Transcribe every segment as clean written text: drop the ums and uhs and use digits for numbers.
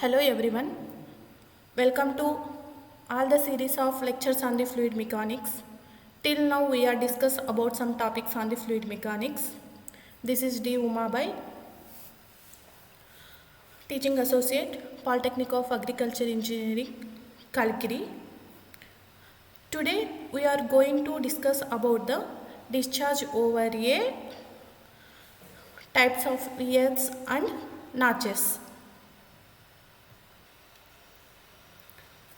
Hello everyone, welcome to all the series of lectures on the fluid mechanics. Till now we are discussed about some topics on the fluid mechanics. This is D. Umabai, Teaching Associate, Polytechnic of Agriculture Engineering, Kalkiri. Today we are going to discuss about the discharge over a types of weirs and notches.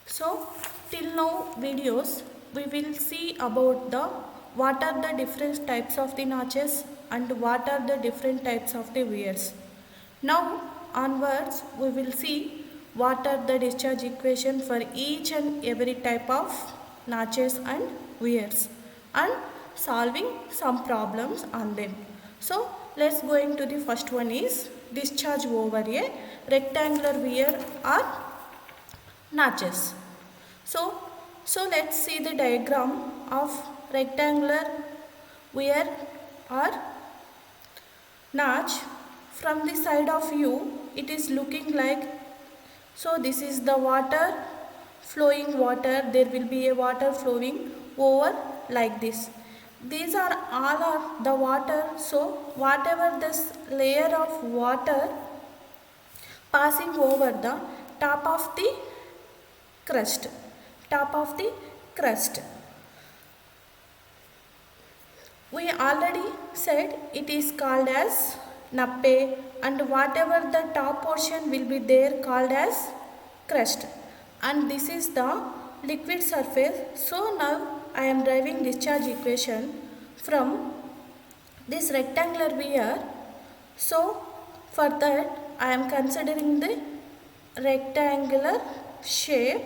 So till now videos we will see about the what are the different types of the notches and what are the different types of the weirs. Now onwards we will see what are the discharge equation for each and every type of notches and weirs and solving some problems on them. So let's go into the first one is discharge over a rectangular weir or notches. So let's see the diagram of rectangular weir or notch. From the side of view it is looking like, so this is the water, flowing water, there will be a water flowing over like this. These are all are the water, so whatever this layer of water passing over the top of the crust. We already said it is called as nappe, and whatever the top portion will be there called as crust, and this is the liquid surface. So now I am deriving discharge equation from this rectangular weir. So for that I am considering the rectangular shape.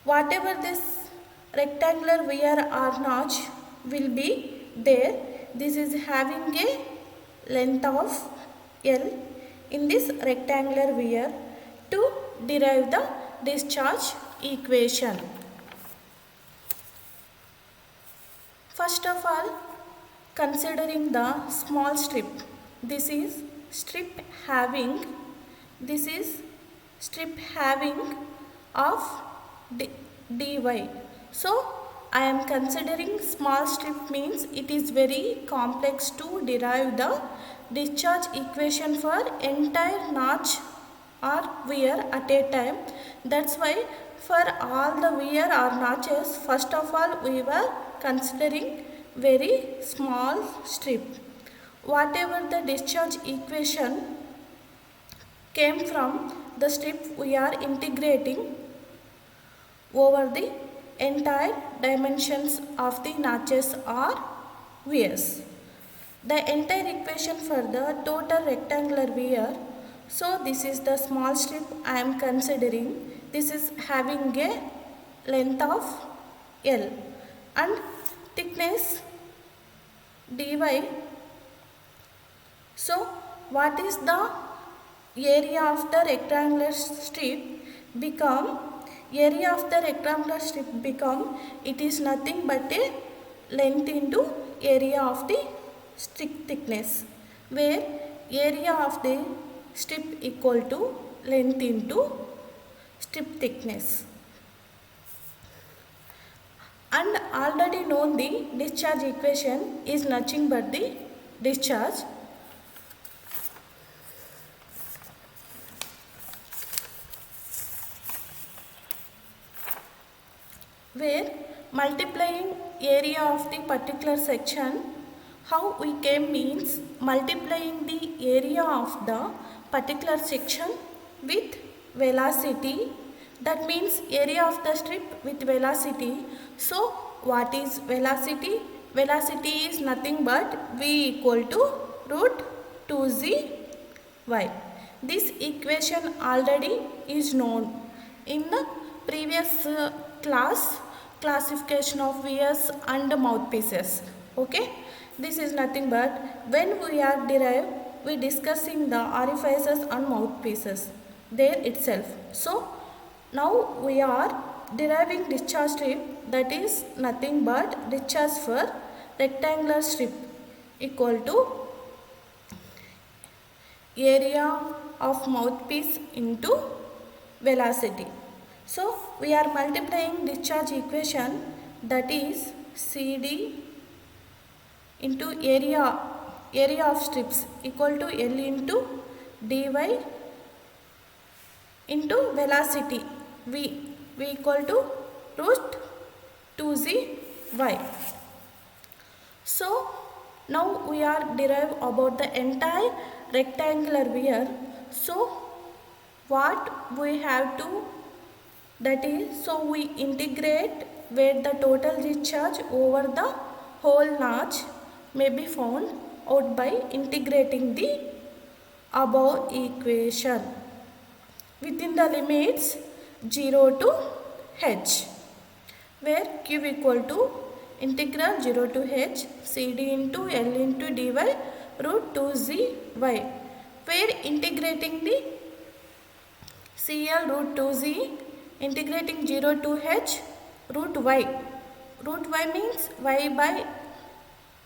Whatever this rectangular weir or notch will be there, this is having a length of L in this rectangular weir to derive the discharge equation. First of all, considering the small strip, this is strip having of dy. So I am considering small strip means it is very complex to derive the discharge equation for entire notch or weir at a time. That's why for all the weir or notches, first of all we were considering very small strip. Whatever the discharge equation came from the strip, we are integrating over the entire dimensions of the notches or weirs. The entire equation for the total rectangular weir, so this is the small strip I am considering. This is having a length of L and thickness dy. So what is the area of the rectangular strip become? Area of the rectangular strip become, it is nothing but a length into area of the strip thickness, where area of the strip equal to length into strip thickness. And already known the discharge equation is nothing but the discharge where multiplying area of the particular section, how we came means multiplying the area of the particular section with velocity, that means area of the strip with velocity. So what is velocity? Velocity is nothing but v equal to root 2zy. This equation already is known in the previous classification of weirs and mouthpieces. Okay, this is nothing but when we are we discussing the orifices and mouthpieces there itself. So now we are deriving discharge strip, that is nothing but discharge for rectangular strip equal to area of mouthpiece into velocity. So we are multiplying discharge equation, that is CD into area of strips equal to L into dy into velocity v equal to root 2zy. So now we are derive about the entire rectangular weir. So what we have to, that is, so we integrate where the total discharge over the whole notch may be found out by integrating the above equation within the limits 0 to h, where q equal to integral 0 to h cd into L into dy root 2zy, where integrating the CL root 2z integrating 0 to h root y. Root y means y by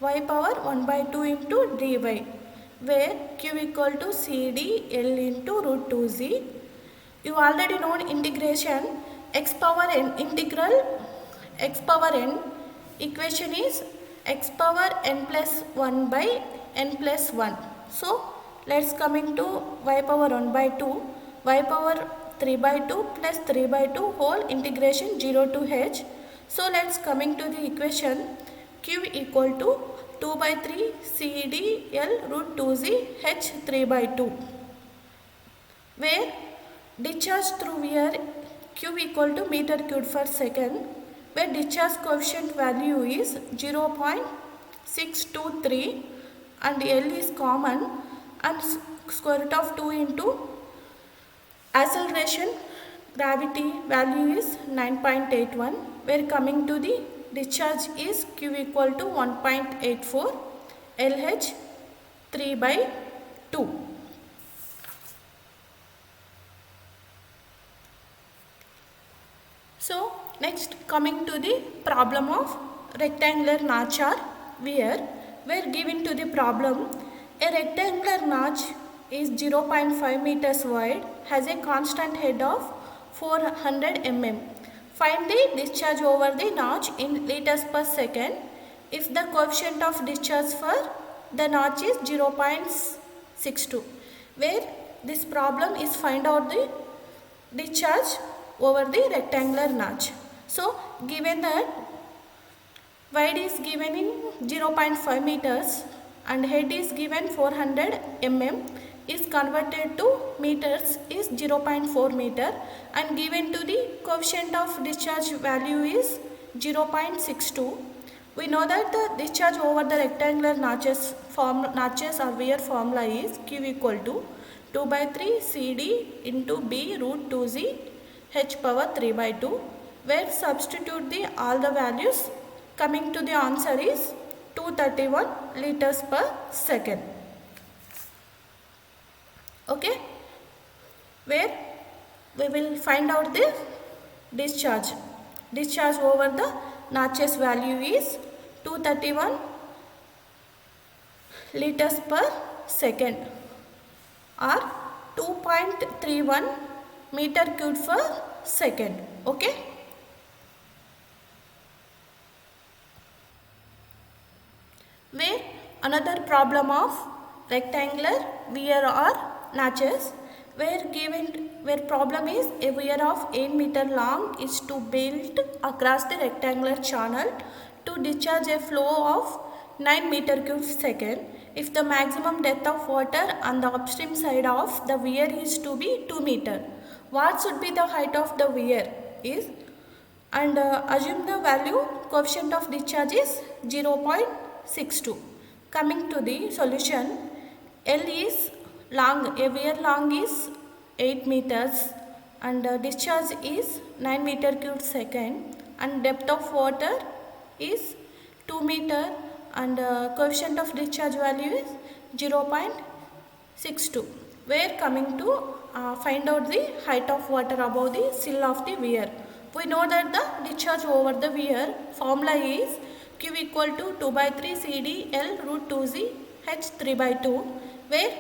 y power 1 by 2 into dy, where q equal to cd L into root 2z. You already know integration x power n, integral x power n equation is x power n plus 1 by n plus 1. So let's coming to y power 1 by 2, y power 3 by 2 plus 3 by 2 whole integration 0 to h. So let's coming to the equation q equal to 2 by 3 cd L root 2z h 3 by 2, where discharge through weir q equal to meter cube per second, where discharge coefficient value is 0.623 and L is common, and square root of 2 into acceleration gravity value is 9.81, where coming to the discharge is q equal to 1.84 LH 3 by 2. So next coming to the problem of rectangular notch or weir, where given to the problem a rectangular notch is 0.5 meters wide, has a constant head of 400 mm. Find the discharge over the notch in liters per second if the coefficient of discharge for the notch is 0.62, where this problem is find out the discharge over the rectangular notch. So given that wide is given in 0.5 meters and head is given 400 mm, is converted to meters is 0.4 meter, and given to the coefficient of discharge value is 0.62. We know that the discharge over the rectangular notches or weir formula is q equal to 2 by 3 cd into b root 2z h power 3 by 2, where substitute the all the values, coming to the answer is 231 liters per second. Okay, where we will find out the discharge over the notches value is 231 liters per second or 2.31 meter cube per second. Okay, where another problem of rectangular weir or notches, where problem is a weir of 8 meter long is to build across the rectangular channel to discharge a flow of 9 meter cube second if the maximum depth of water on the upstream side of the weir is to be 2 meter. What should be the height of the weir is, and assume the value coefficient of discharge is 0.62. Coming to the solution, L is long, a weir long is 8 meters and discharge is 9 meter cube second, and depth of water is 2 meter and coefficient of discharge value is 0.62, where coming to find out the height of water above the sill of the weir. We know that the discharge over the weir formula is q equal to 2 by 3 cd L root 2z h 3 by 2, where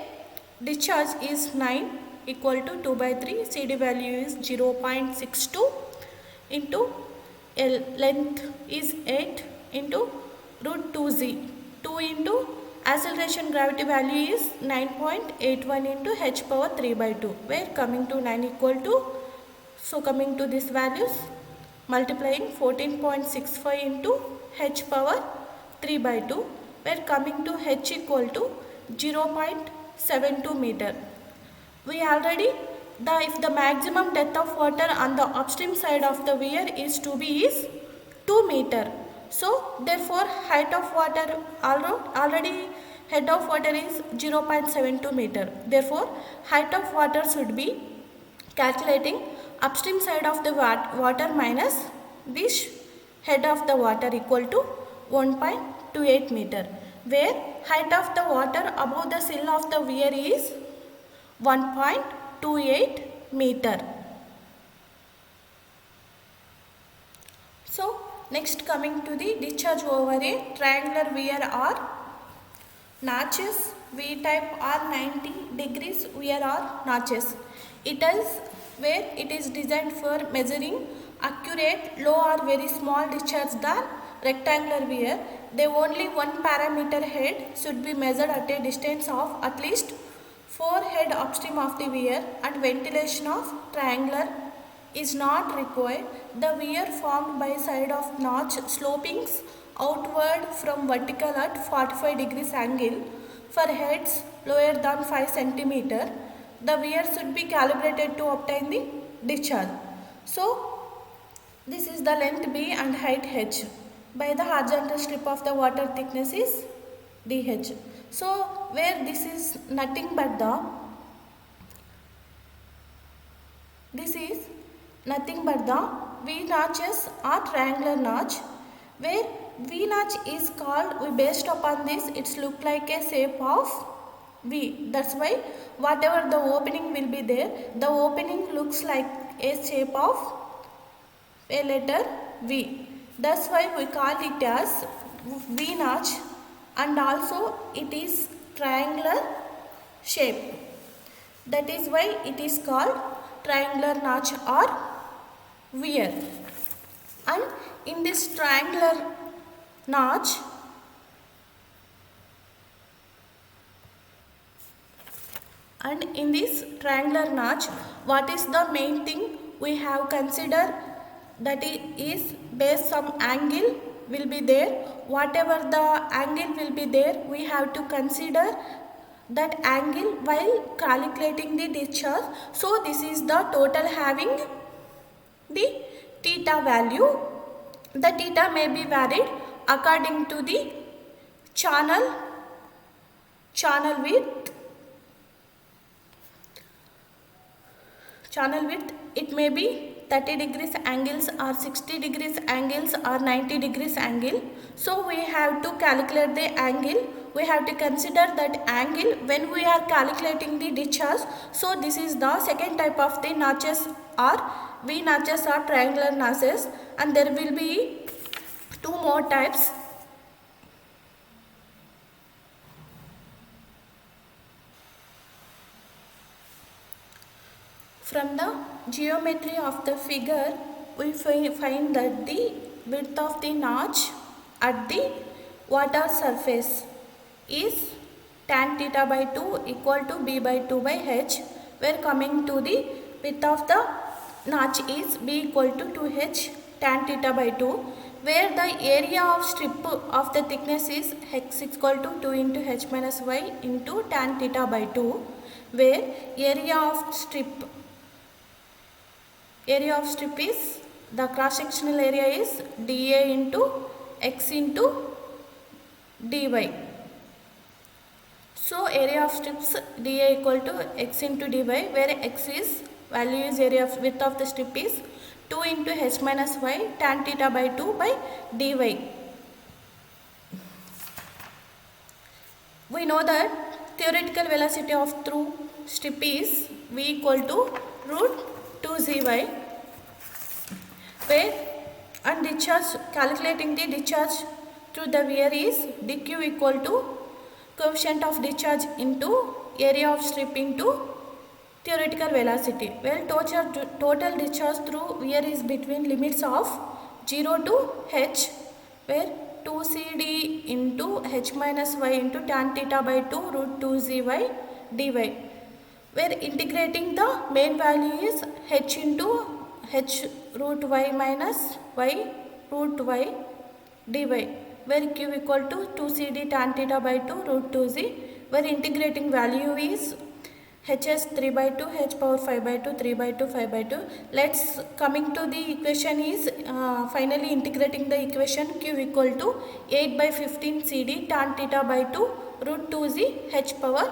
discharge is 9 equal to 2 by 3, CD value is 0.62 into L length is 8 into root 2z, 2 into acceleration gravity value is 9.81 into h power 3 by 2, where coming to 9 equal to, so coming to these values multiplying 14.65 into h power 3 by 2, where coming to h equal to 0.72 meter. We already if the maximum depth of water on the upstream side of the weir is to be is 2 meter. So therefore height of water already head of water is 0.72 meter. Therefore height of water should be calculating upstream side of the water minus this head of the water equal to 1.28 meter, where height of the water above the sill of the weir is 1.28 meter. So next coming to the discharge over a triangular weir or notches. V type or 90 degrees weir or notches. It is where it is designed for measuring accurate low or very small discharge than rectangular weir. They only one parameter head should be measured at a distance of at least 4 head upstream of the weir, and ventilation of triangular is not required. The weir formed by side of notch slopings outward from vertical at 45 degrees angle for heads lower than 5 centimeter. The weir should be calibrated to obtain the discharge. So this is the length B and height h by the horizontal strip of the water thickness is dh. So where this is nothing but the V notches or triangular notch, where V notch is called, based upon this it's look like a shape of V. That's why whatever the opening will be there, the opening looks like a shape of a letter V. That's why we call it as V notch, and also it is triangular shape. That is why it is called triangular notch or weir. And in this triangular notch, what is the main thing we have considered? That is base some angle will be there. Whatever the angle will be there, we have to consider that angle while calculating the discharge. So this is the total having the theta value. The theta may be varied according to the channel width. It may be 30 degrees angles or 60 degrees angles or 90 degrees angle. So we have to calculate the angle. We have to consider that angle when we are calculating the discharge. So this is the second type of the notches or V notches or triangular notches, and there will be 2 more types. From the geometry of the figure, we find that the width of the notch at the water surface is tan theta by 2 equal to B by 2 by h, where coming to the width of the notch is B equal to 2h tan theta by 2, where the area of strip of the thickness is x equal to 2 into h minus y into tan theta by 2, where area of strip is, the cross sectional area is dA into x into dy. So area of strips dA equal to x into dy, where x is value is area of width of the strip is 2 into h minus y tan theta by 2 by dy. We know that theoretical velocity of through strip is v equal to root 2zy, where and discharge, calculating the discharge through the weir is dq equal to coefficient of discharge into area of strip into theoretical velocity. Well, total discharge through weir is between limits of 0 to h, where 2cd into h minus y into tan theta by 2 root 2zy dy, where integrating the main value is h into h root y minus y root y dy, where q equal to 2cd tan theta by 2 root 2z, where integrating value is hs 3 by 2, h power 5 by 2, 3 by 2, 5 by 2. Let's coming to the equation is finally integrating the equation q equal to 8 by 15 cd tan theta by 2 root 2z h power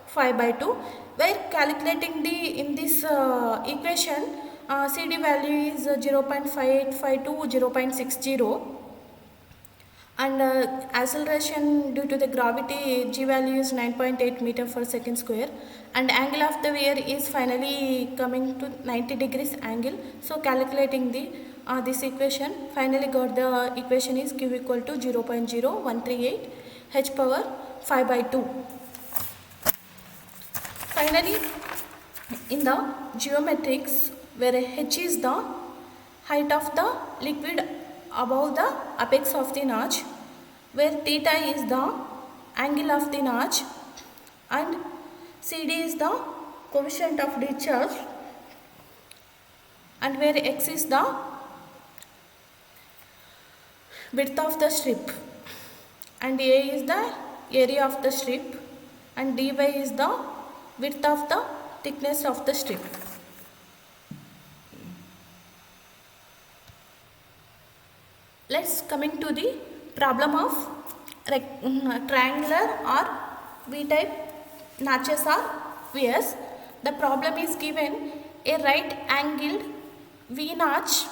5 by 2. Where calculating the in this equation cd value is 0.5852, 0.60, and acceleration due to the gravity g value is 9.8 meter per second square, and angle of the weir is finally coming to 90 degrees angle. So calculating the this equation, finally got the equation is q equal to 0.0138 h power 5 by 2. Finally, in the geometrics, where h is the height of the liquid above the apex of the notch, where theta is the angle of the notch, and cd is the coefficient of discharge, and where x is the width of the strip, and a is the area of the strip, and dy is the width of the thickness of the strip. Let's coming to the problem of triangular or V-type notches or weirs. The problem is given a right angled V-notch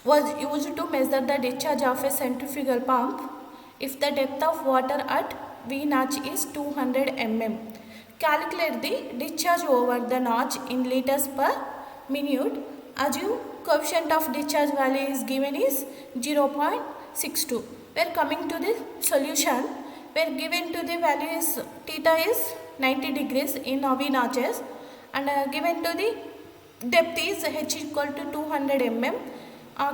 was used to measure the discharge of a centrifugal pump if the depth of water at V-notch is 200 mm. Calculate the discharge over the notch in liters per minute. Assume coefficient of discharge value is given is 0.62. We are coming to the solution, where given to the value is theta is 90 degrees in V notches, and given to the depth is h equal to 200 mm.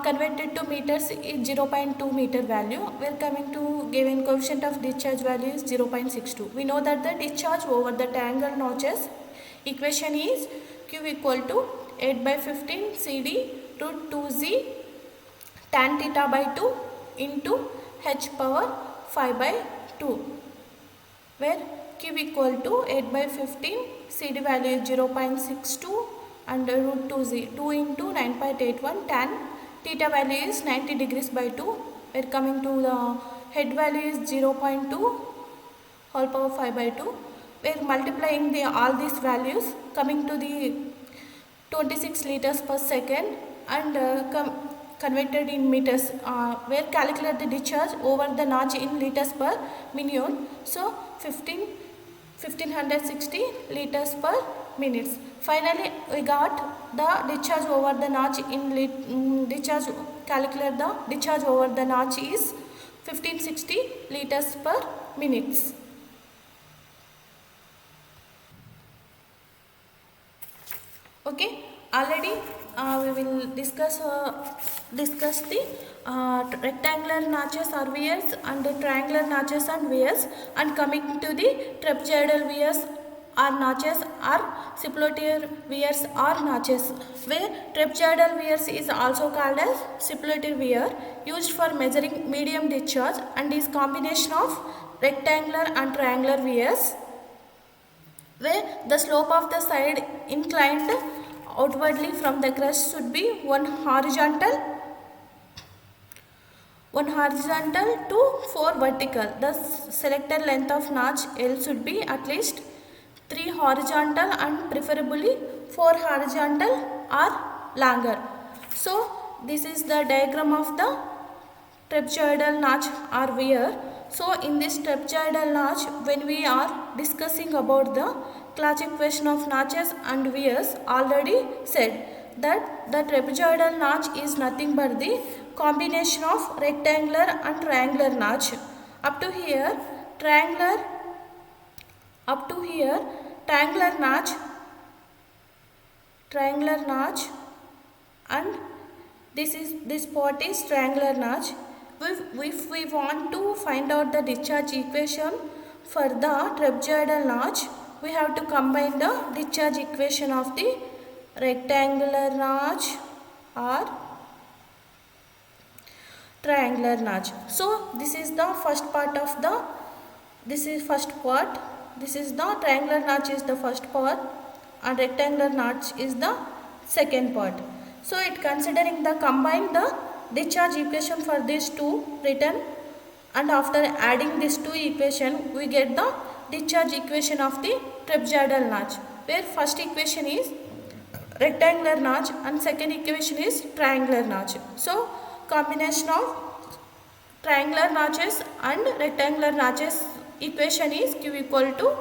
Converted to meters is 0.2 meter value. We are coming to given coefficient of discharge value is 0.62. We know that the discharge over the triangle notches equation is q equal to 8 by 15 cd root 2z tan theta by 2 into h power 5 by 2, where q equal to 8 by 15 cd value is 0.62 and root 2z 2 into 9.81 tan theta value is 90 degrees by 2. We are coming to the head value is 0.2 whole power 5 by 2. We are multiplying all these values, coming to the 26 liters per second, and converted in meters. Where calculate the discharge over the notch in liters per minute. So 1560 liters per minutes. Finally, we got the discharge over the notch in discharge. Calculate the discharge over the notch is 1560 liters per minutes. Okay, already we will discuss the rectangular notches or weirs and the triangular notches and weirs, and coming to the trapezoidal weirs or notches or supplementary weirs or notches, where trapezoidal weirs is also called as supplementary weir, used for measuring medium discharge and is combination of rectangular and triangular weirs, where the slope of the side inclined outwardly from the crest should be one horizontal to 4 vertical. The selected length of notch L should be at least 3 horizontal and preferably 4 horizontal or longer. So this is the diagram of the trapezoidal notch or weir. So in this trapezoidal notch, when we are discussing about the classification of notches and weirs, already said that the trapezoidal notch is nothing but the combination of rectangular and triangular notch. Up to here triangular notch, and this part is triangular notch. If we want to find out the discharge equation for the trapezoidal notch, we have to combine the discharge equation of the rectangular notch or triangular notch. So this is the first part of the, this is the triangular notch is the first part and rectangular notch is the second part. So it considering the combine the discharge equation for these two written, and after adding these two equation we get the discharge equation of the trapezoidal notch, where first equation is rectangular notch and second equation is triangular notch. So combination of triangular notches and rectangular notches equation is Q equal to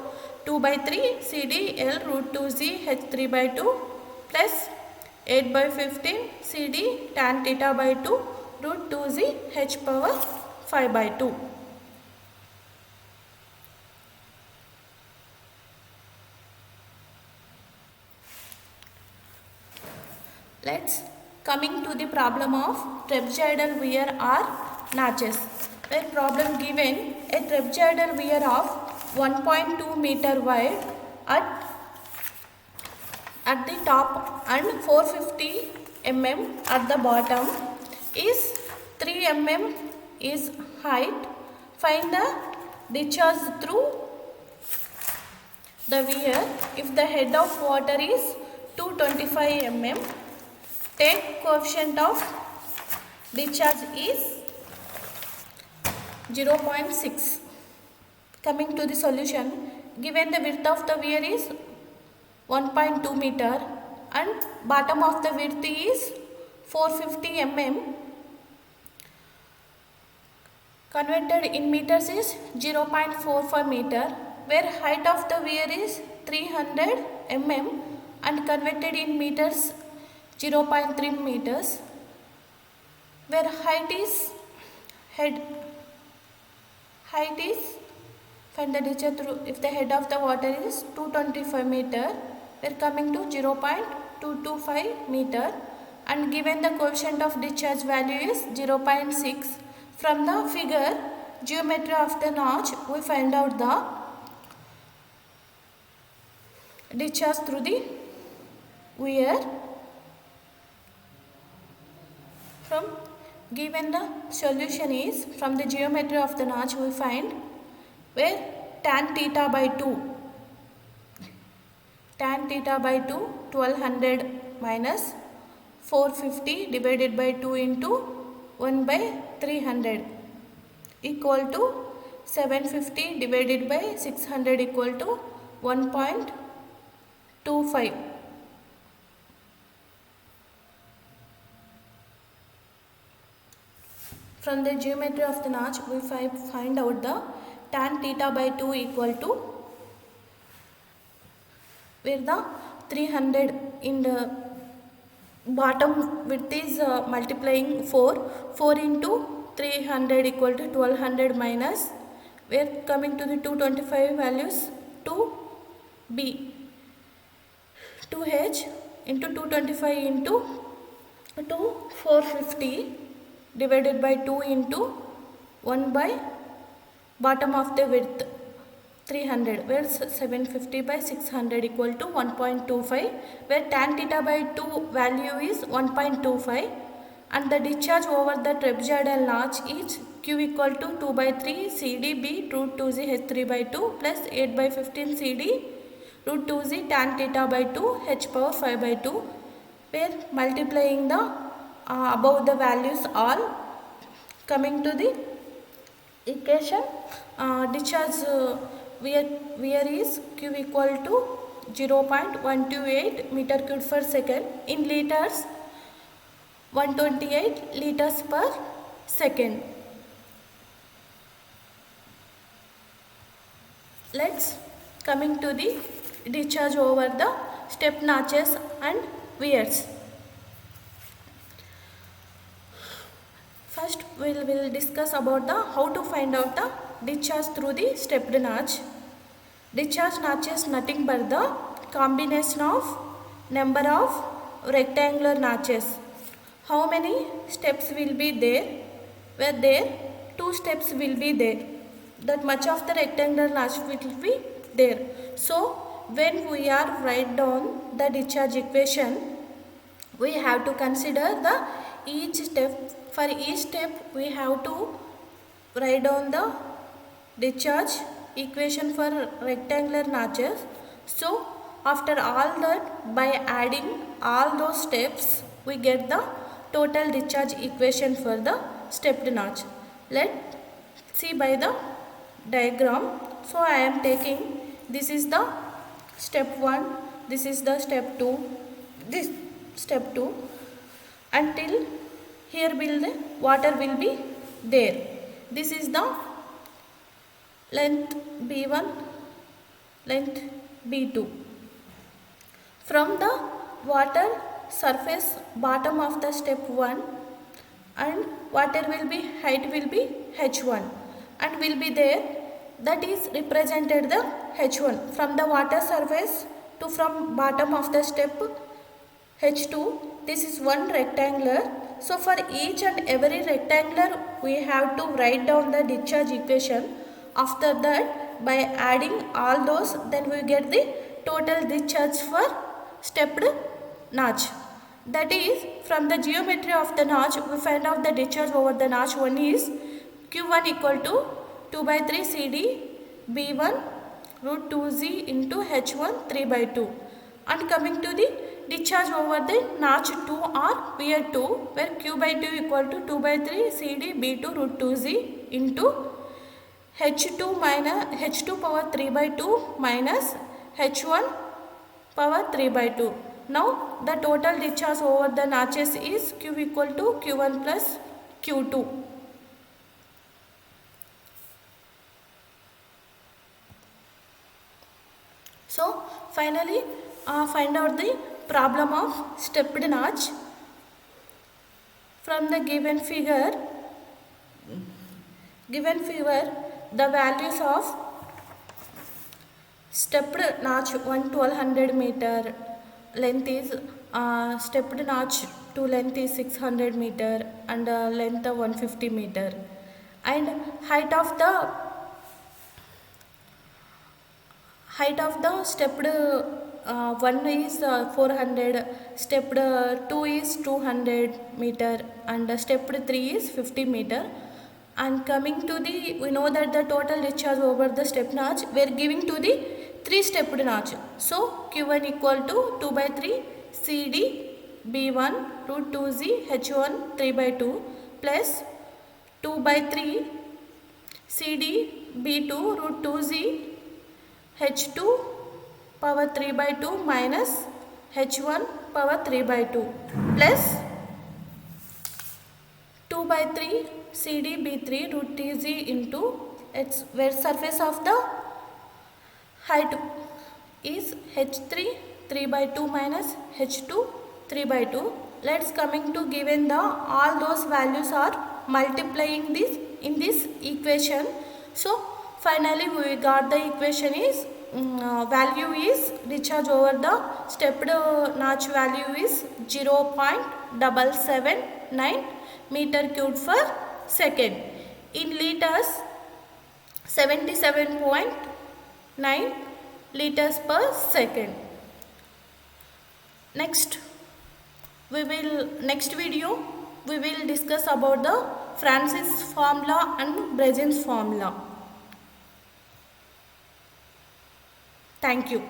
2 by 3 CD L root 2Z H3 by 2 plus 8 by 15 CD tan theta by 2 root 2Z H power 5 by 2. Let's coming to the problem of trapezoidal weir or notches. Where problem given a trapezoidal weir of 1.2 meter wide at the top and 450 mm at the bottom is 3 mm is height. Find the discharge through the weir if the head of water is 225 mm. Take coefficient of discharge is 0.6. Coming to the solution, given the width of the weir is 1.2 meter and bottom of the width is 450 mm, converted in meters is 0.45 meter, where height of the weir is 300 mm and converted in meters 0.3 meters, where height is find the discharge through if the head of the water is 225 meter, we are coming to 0.225 meter, and given the coefficient of discharge value is 0.6. From the figure geometry of the notch we find out the discharge through the weir. From given the solution is from the geometry of the notch we find where tan theta by 2 1200 minus 450 divided by 2 into 1 by 300 equal to 750 divided by 600 equal to 1.25. From the geometry of the notch we find out the tan theta by 2 equal to, where the 300 in the bottom width is multiplying 4 into 300 equal to 1200 minus, we are coming to the 225 values 2b 2h into 225 into 450 divided by 2 into 1 by bottom of the width 300, where 750 by 600 equal to 1.25, where tan theta by 2 value is 1.25 and the discharge over the trapezoidal notch is Q equal to 2 by 3 CD B root 2Z H3 by 2 plus 8 by 15 CD root 2Z tan theta by 2 H power 5 by 2, where multiplying the above the values all, coming to the equation discharge weir is Q equal to 0.128 meter cube per second, in liters 128 liters per second. Let's coming to the discharge over the step notches and weirs. First we will discuss about the how to find out the discharge through the stepped notch. Discharge notch is nothing but the combination of number of rectangular notches. How many steps will be there? Where there 2 steps will be there. That much of the rectangular notch will be there. So when we are write down the discharge equation, we have to consider the each step. For each step we have to write down the discharge equation for rectangular notches. So after all that, by adding all those steps, we get the total discharge equation for the stepped notch. Let's see by the diagram. So I am taking, this is the step 1, this is the step 2, this step 2, until here will the water will be there. This is the length B1, length B2. From the water surface bottom of the step 1, and water will be height will be H1 and will be there, that is represented the H1 from the water surface to from bottom of the step H2. This is one rectangular. So for each and every rectangular we have to write down the discharge equation. After that, by adding all those, then we get the total discharge for stepped notch. That is, from the geometry of the notch, we find out the discharge over the notch. One is Q1 equal to 2 by 3 CD B1 root 2Z into H1 3 by 2. And coming to the discharge over the notch 2 or pier 2, where Q by 2 equal to 2 by 3 CD B2 root 2Z into H2 minus H2 power 3 by 2 minus H1 power 3 by 2. Now the total discharge over the notches is Q equal to Q1 plus Q2. So finally find out the problem of stepped notch. From the given figure, the values of stepped notch 1200 meter, length is stepped notch to length is 600 meter and length of 150 meter, and height of the stepped 1 is 400, stepped 2 is 200 meter and stepped 3 is 50 meter. And coming to the, we know that the total discharge over the step notch, we are giving to the 3 stepped notch. So Q1 equal to 2 by 3 CD B1 root 2Z H1 3 by 2 plus 2 by 3 CD B2 root 2Z H2 power 3 by 2 minus H1 power 3 by 2 plus 2 by 3 CD B3 root TZ into its where surface of the height is H3 3 by 2 minus H2 3 by 2. Let's coming to given the all those values are multiplying this in this equation. So finally we got the equation is value is discharge over the stepped notch value is 0.779 meter cubed per second. In liters 77.9 liters per second. Next video we will discuss about the Francis formula and Brezins formula. Thank you.